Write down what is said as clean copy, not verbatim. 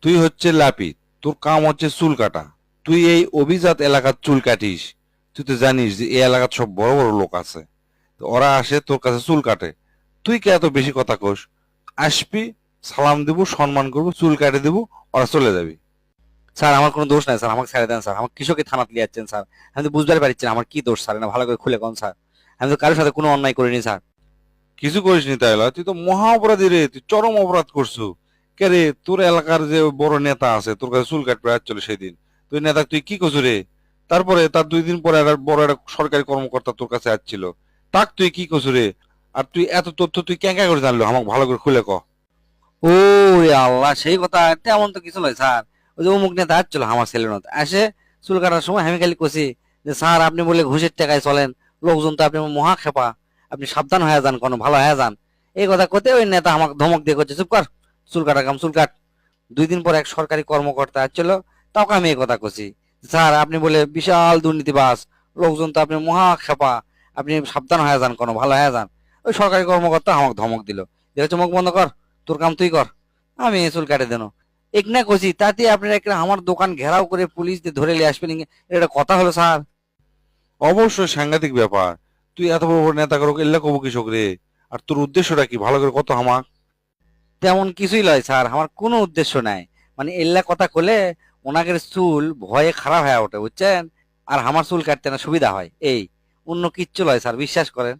তুই হচ্ছে লাপিত, তোর কাম হচ্ছে চুল কাটা। তুই এই অভিজাত এলাকার চুল কাটিস। তুই তো জানিস যে এই এলাকার সব বড় বড় লোক আছে, তো ওরা আসে তোর কাছে চুল কাটে। তুই কে এত বেশি কথা কোস? আসবি, সালাম দিব, সম্মান করবো, চুল কাটে দিব, ওরা চলে যাবি। স্যার আমার কোনো দোষ নাই স্যার, আমাকে ছেড়ে দেন স্যার, আমাকে কৃষকে থানাতে নিয়ে যাচ্ছেন স্যার। আমি তো বুঝতে পারছি না আমার কি দোষ স্যার, না ভালো করে খুলে কোন স্যার। আমি তো কারোর সাথে কোনো অন্যায় করিনি স্যার। কিছু করিস নি তাইলে? তুই তো মহা অপরাধী রে, তুই চরম অপরাধ করছু। কে রে, তোর এলাকার যে বড় নেতা আছে তোর কাছে চুল কাটবে আসছিল সেদিন, তুই নেতা তুই কি করছু রে? তারপরে তার 2 দিন পরে একটা বড় একটা সরকারি কর্মকর্তা তোর কাছে আসছিল, তাক তুই কি করছু রে? আর তুই এত তথ্য তুই ক্যাঙ্কা করে জানলো আমাকে ভালো করে খুলে ক। ও রে আল্লাহ, সেই কথা তেমন তো কিছু নয় স্যার। ওই যে অমুক নেতা আসছিল আমার ছেলের মতো আসে, চুল কাটার সময় আমি খালি কছি যে স্যার আপনি বলে ঘুষের টাকায় চলেন, লোকজন তো আপনি মহা খেপা, আপনি সাবধান হয়ে যান, কোনো ভালো হয়ে যান। এই কথা কতে ওই নেতা আমাকে ধমক দিয়ে করছে চুপ কর, চুল কাটা কাম চুল কাট। 2 দিন পর এক সরকারি কর্মকর্তা আসছিল, তাও আমি এই কথা কছি, স্যার আপনি বলে বিশাল দুর্নীতিবাজ, লোকজন তো আপনি মহা খেপা, আপনি সাবধান হয়ে যান, কোনো ভালো হয়ে যান। ওই সরকারি কর্মকর্তা আমাকে ধমক দিল, দেখছো মুখ বন্ধ কর, তোর কাম তুই কর, আমি চুল কাটে দেন। এক না কছি তাতে আপনারা একটা আমার দোকান ঘেরাও করে পুলিশ দিয়ে ধরে নিয়ে আসবেন, এটা কথা হলো স্যার? অবশ্যই সাংঘাতিক ব্যাপার। তুই এত বড় বড় নেতা করো এল্লা কবু কৃষক রে? আর তোর উদ্দেশ্যটা কি ভালো করে কত হামাক। তেমন কিছুই লয় স্যার, আমার কোনো উদ্দেশ্য নাই। মানে এল্লা কথা কলে ওনাদের চুল ভয়ে খারাপ হয়ে ওঠে বুঝছেন, আর আমার চুল কাটতে না সুবিধা হয় এই, অন্য কিচ্ছু লয় স্যার, বিশ্বাস করেন।